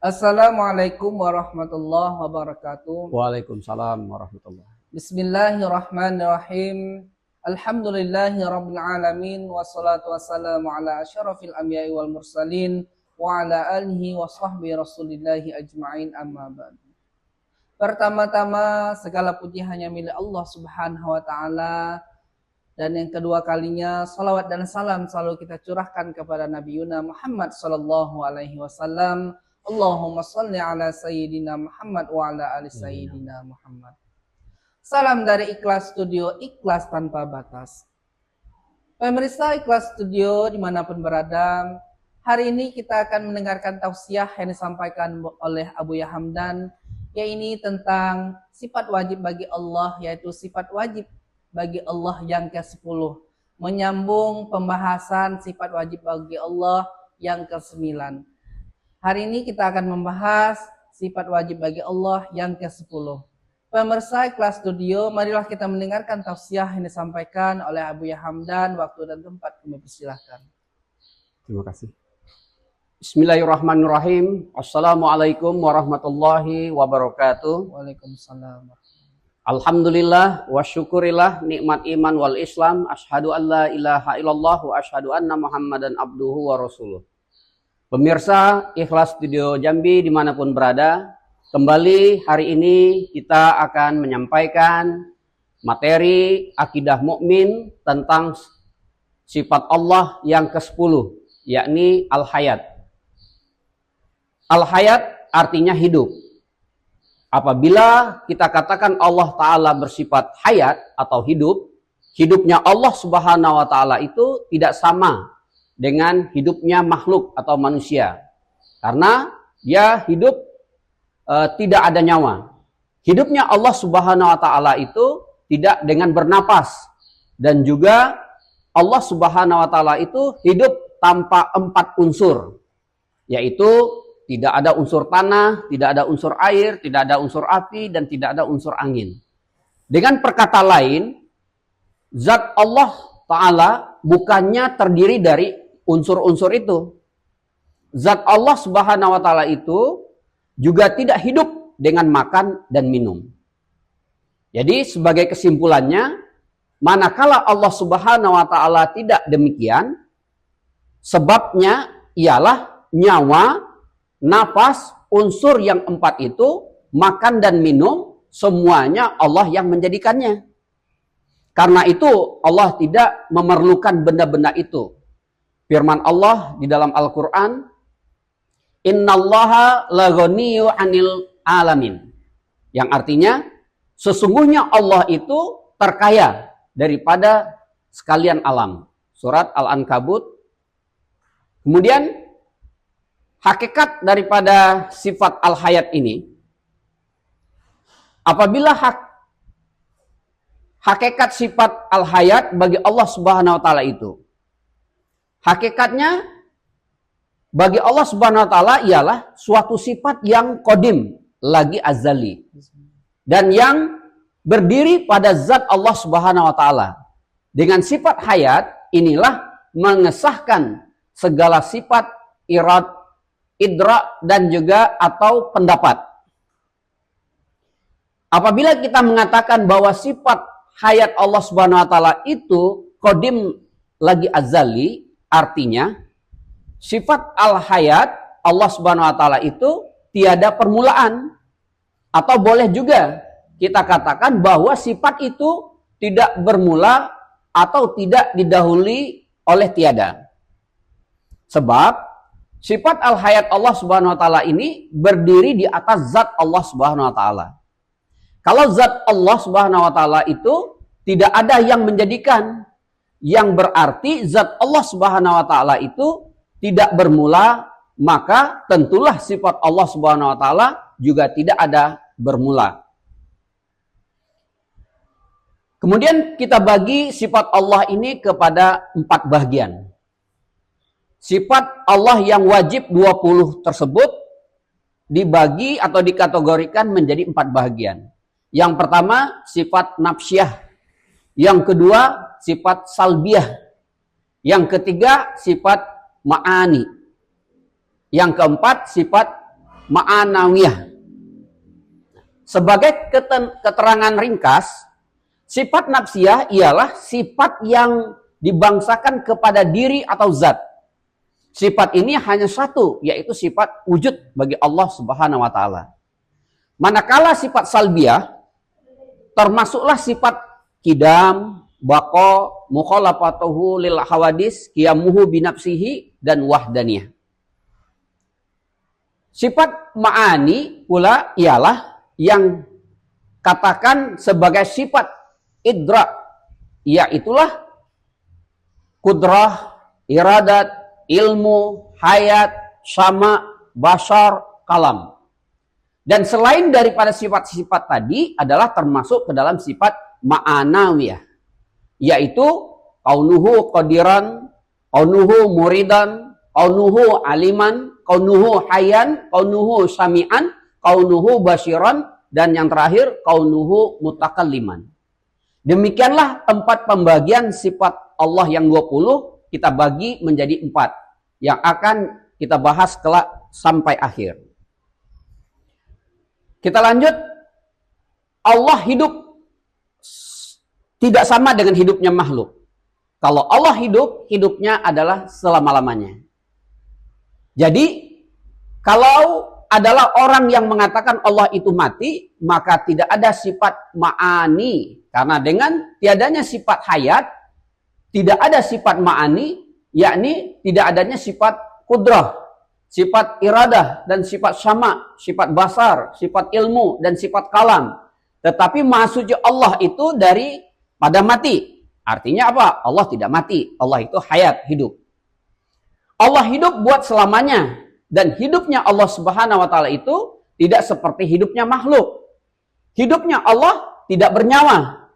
Assalamualaikum warahmatullahi wabarakatuh. Waalaikumsalam warahmatullahi. Bismillahirrahmanirrahim. Alhamdulillahi rabbil alamin. Wassalatu wassalamu ala asyrafil anbiya'i wal mursalin wa ala alihi wa sahbihi rasulillahi ajma'in, amma ba'du. Pertama-tama segala puji hanya milik Allah Subhanahu wa taala, dan yang kedua kalinya salawat dan salam selalu kita curahkan kepada Nabi Yuna Muhammad sallallahu alaihi wasallam. Allahumma salli ala Sayyidina Muhammad wa ala ali Sayyidina Muhammad. Salam dari Ikhlas Studio, ikhlas tanpa batas. Pemirsa Ikhlas Studio dimanapun berada, hari ini kita akan mendengarkan tausiah yang disampaikan oleh Abuya Hamdan, yaitu tentang sifat wajib bagi Allah, yaitu sifat wajib bagi Allah yang ke-10. Menyambung pembahasan sifat wajib bagi Allah yang ke-9. Hari ini kita akan membahas sifat wajib bagi Allah yang ke-10. Pemirsa Ikhlas Studio, marilah kita mendengarkan tausiah yang disampaikan oleh Abuya Hamdan. Waktu dan tempat kami persilahkan. Terima kasih. Bismillahirrahmanirrahim. Assalamualaikum warahmatullahi wabarakatuh. Waalaikumsalam. Alhamdulillah wa syukurillah nikmat iman wal Islam. Asyhadu an la ilaha illallah wa asyhadu anna Muhammadan abduhu wa rasuluh. Pemirsa Ikhlas Studio Jambi dimanapun berada, kembali hari ini kita akan menyampaikan materi akidah mukmin tentang sifat Allah yang ke-10, yakni Al-Hayat. Al-Hayat artinya hidup. Apabila kita katakan Allah Ta'ala bersifat hayat atau hidup, hidupnya Allah Subhanahu wa Ta'ala itu tidak sama dengan hidupnya makhluk atau manusia, karena dia hidup tidak ada nyawa. Hidupnya Allah Subhanahu wa Ta'ala itu tidak dengan bernapas, dan juga Allah Subhanahu wa Ta'ala itu hidup tanpa 4 unsur, yaitu tidak ada unsur tanah, tidak ada unsur air, tidak ada unsur api, dan tidak ada unsur angin. Dengan perkata lain, zat Allah Ta'ala bukannya terdiri dari unsur-unsur itu. Zat Allah Subhanahu wa Ta'ala itu juga tidak hidup dengan makan dan minum. Jadi sebagai kesimpulannya, manakala Allah Subhanahu wa Ta'ala tidak demikian, sebabnya ialah nyawa, nafas, unsur yang 4 itu, makan dan minum, semuanya Allah yang menjadikannya. Karena itu Allah tidak memerlukan benda-benda itu. Firman Allah di dalam Al-Quran, Innallaha laghaniyu 'anil alamin. Yang artinya, sesungguhnya Allah itu terkaya daripada sekalian alam. Surat Al-Ankabut. Kemudian, hakikat daripada sifat Al-Hayat ini, apabila hakikat sifat Al-Hayat bagi Allah Subhanahu wa Ta'ala itu, hakikatnya bagi Allah Subhanahu wa Ta'ala ialah suatu sifat yang qadim, lagi azali, dan yang berdiri pada zat Allah Subhanahu wa Ta'ala. Dengan sifat hayat inilah mengesahkan segala sifat irad, idra, dan juga atau pendapat. Apabila kita mengatakan bahwa sifat hayat Allah Subhanahu wa Ta'ala itu qadim, lagi azali, artinya sifat al-hayat Allah Subhanahu wa Ta'ala itu tiada permulaan. Atau boleh juga kita katakan bahwa sifat itu tidak bermula atau tidak didahului oleh tiada. Sebab sifat al-hayat Allah Subhanahu wa Ta'ala ini berdiri di atas zat Allah Subhanahu wa Ta'ala. Kalau zat Allah Subhanahu wa Ta'ala itu tidak ada yang menjadikan, yang berarti zat Allah Subhanahu wa Ta'ala itu tidak bermula, maka tentulah sifat Allah Subhanahu wa Ta'ala juga tidak ada bermula. Kemudian kita bagi sifat Allah ini kepada 4 bagian. Sifat Allah yang wajib 20 tersebut dibagi atau dikategorikan menjadi 4 bagian. Yang pertama sifat nafsiyah, yang kedua sifat salbiyah, yang ketiga sifat ma'ani, yang keempat sifat ma'anawiyah. Sebagai keterangan ringkas, sifat nafsiyah ialah sifat yang dibangsakan kepada diri atau zat. Sifat ini hanya satu, yaitu sifat wujud bagi Allah Subhanahu wa taala. Manakala sifat salbiyah termasuklah sifat kidam, baqa, mukhalafatuhu lil hawadis, qiyamuhu binafsihi dan wahdaniyah. Sifat ma'ani pula ialah yang katakan sebagai sifat idrak, yaitulah kudrah, iradat, ilmu, hayat, sama, basar, kalam. Dan selain daripada sifat-sifat tadi adalah termasuk ke dalam sifat ma'anawiyah, yaitu kaunuhu qadiran, kaunuhu muridan, kaunuhu aliman, kaunuhu hayan, kaunuhu sami'an, kaunuhu basiran, dan yang terakhir kaunuhu mutakalliman. Demikianlah 4 pembagian sifat Allah yang 20 kita bagi menjadi 4 yang akan kita bahas kelak sampai akhir. Kita lanjut. Allah hidup tidak sama dengan hidupnya makhluk. Kalau Allah hidup, hidupnya adalah selama-lamanya. Jadi kalau adalah orang yang mengatakan Allah itu mati, maka tidak ada sifat ma'ani. Karena dengan tiadanya sifat hayat, tidak ada sifat ma'ani, yakni tidak adanya sifat kudrah, sifat iradah, dan sifat sama, sifat basar, sifat ilmu, dan sifat kalam. Tetapi maha suci Allah itu dari pada mati. Artinya apa? Allah tidak mati. Allah itu hayat, hidup. Allah hidup buat selamanya. Dan hidupnya Allah Subhanahu wa taala itu tidak seperti hidupnya makhluk. Hidupnya Allah tidak bernyawa,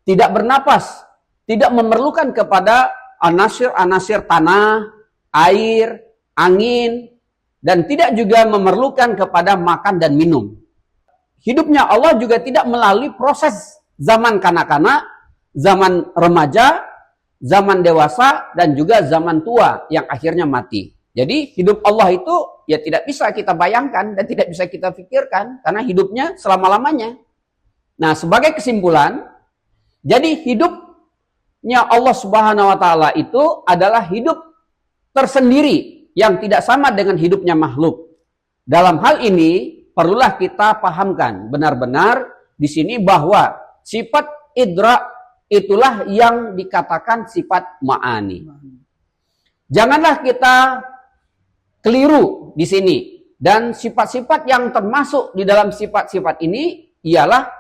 tidak bernapas, tidak memerlukan kepada anasir-anasir tanah, air, angin, dan tidak juga memerlukan kepada makan dan minum. Hidupnya Allah juga tidak melalui proses zaman kanak-kanak, zaman remaja, zaman dewasa, dan juga zaman tua yang akhirnya mati. Jadi hidup Allah itu ya tidak bisa kita bayangkan dan tidak bisa kita pikirkan karena hidupnya selama-lamanya. Nah, sebagai kesimpulan, jadi hidupnya Allah Subhanahu wa taala itu adalah hidup tersendiri yang tidak sama dengan hidupnya makhluk. Dalam hal ini perlulah kita pahamkan benar-benar di sini bahwa sifat idrak itulah yang dikatakan sifat ma'ani. Janganlah kita keliru di sini. Dan sifat-sifat yang termasuk di dalam sifat-sifat ini ialah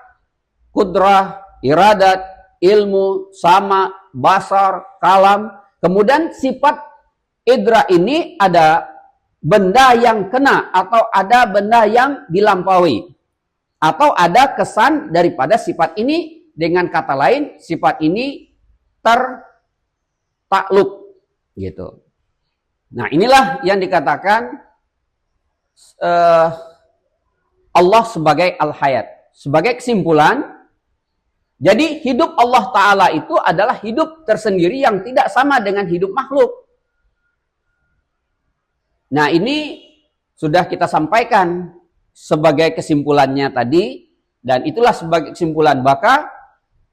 kudrah, iradat, ilmu, sama, basar, kalam. Kemudian sifat idra ini ada benda yang kena atau ada benda yang dilampaui. Atau ada kesan daripada sifat ini, dengan kata lain sifat ini tertakluk gitu. Nah, inilah yang dikatakan Allah sebagai Al-Hayat. Sebagai kesimpulan, jadi hidup Allah Ta'ala itu adalah hidup tersendiri yang tidak sama dengan hidup makhluk. Nah, ini sudah kita sampaikan sebagai kesimpulannya tadi, dan itulah sebagai kesimpulan. Maka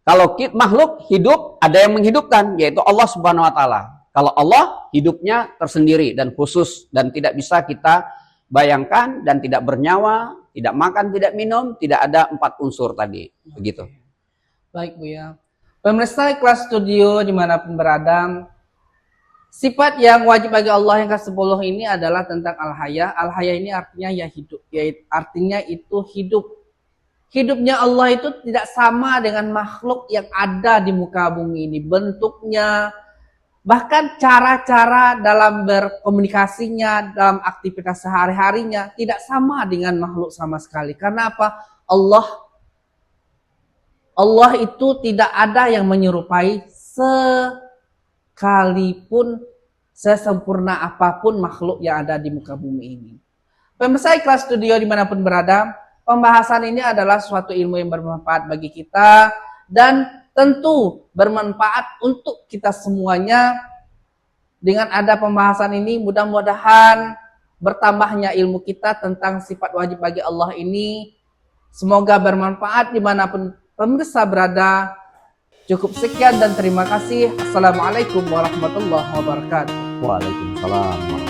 kalau makhluk hidup, ada yang menghidupkan, yaitu Allah Subhanahu wa taala. Kalau Allah hidupnya tersendiri dan khusus dan tidak bisa kita bayangkan dan tidak bernyawa, tidak makan, tidak minum, tidak ada 4 unsur tadi. Begitu. Baik Bu ya. Pemirsa Ikhlas Studio dimanapun berada, sifat yang wajib bagi Allah yang ke-10 ini adalah tentang Al-Haya. Al-Haya ini artinya ya hidup, yaitu artinya itu hidup. Hidupnya Allah itu tidak sama dengan makhluk yang ada di muka bumi ini. Bentuknya, bahkan cara-cara dalam berkomunikasinya, dalam aktivitas sehari-harinya tidak sama dengan makhluk sama sekali. Karena apa? Allah itu tidak ada yang menyerupai sekalipun sesempurna apapun makhluk yang ada di muka bumi ini. Pemirsa Ikhlas Studio dimanapun berada, pembahasan ini adalah suatu ilmu yang bermanfaat bagi kita dan tentu bermanfaat untuk kita semuanya. Dengan ada pembahasan ini, mudah-mudahan bertambahnya ilmu kita tentang sifat wajib bagi Allah ini. Semoga bermanfaat dimanapun pemirsa berada. Cukup sekian dan terima kasih. Assalamualaikum warahmatullahi wabarakatuh. Waalaikumsalam.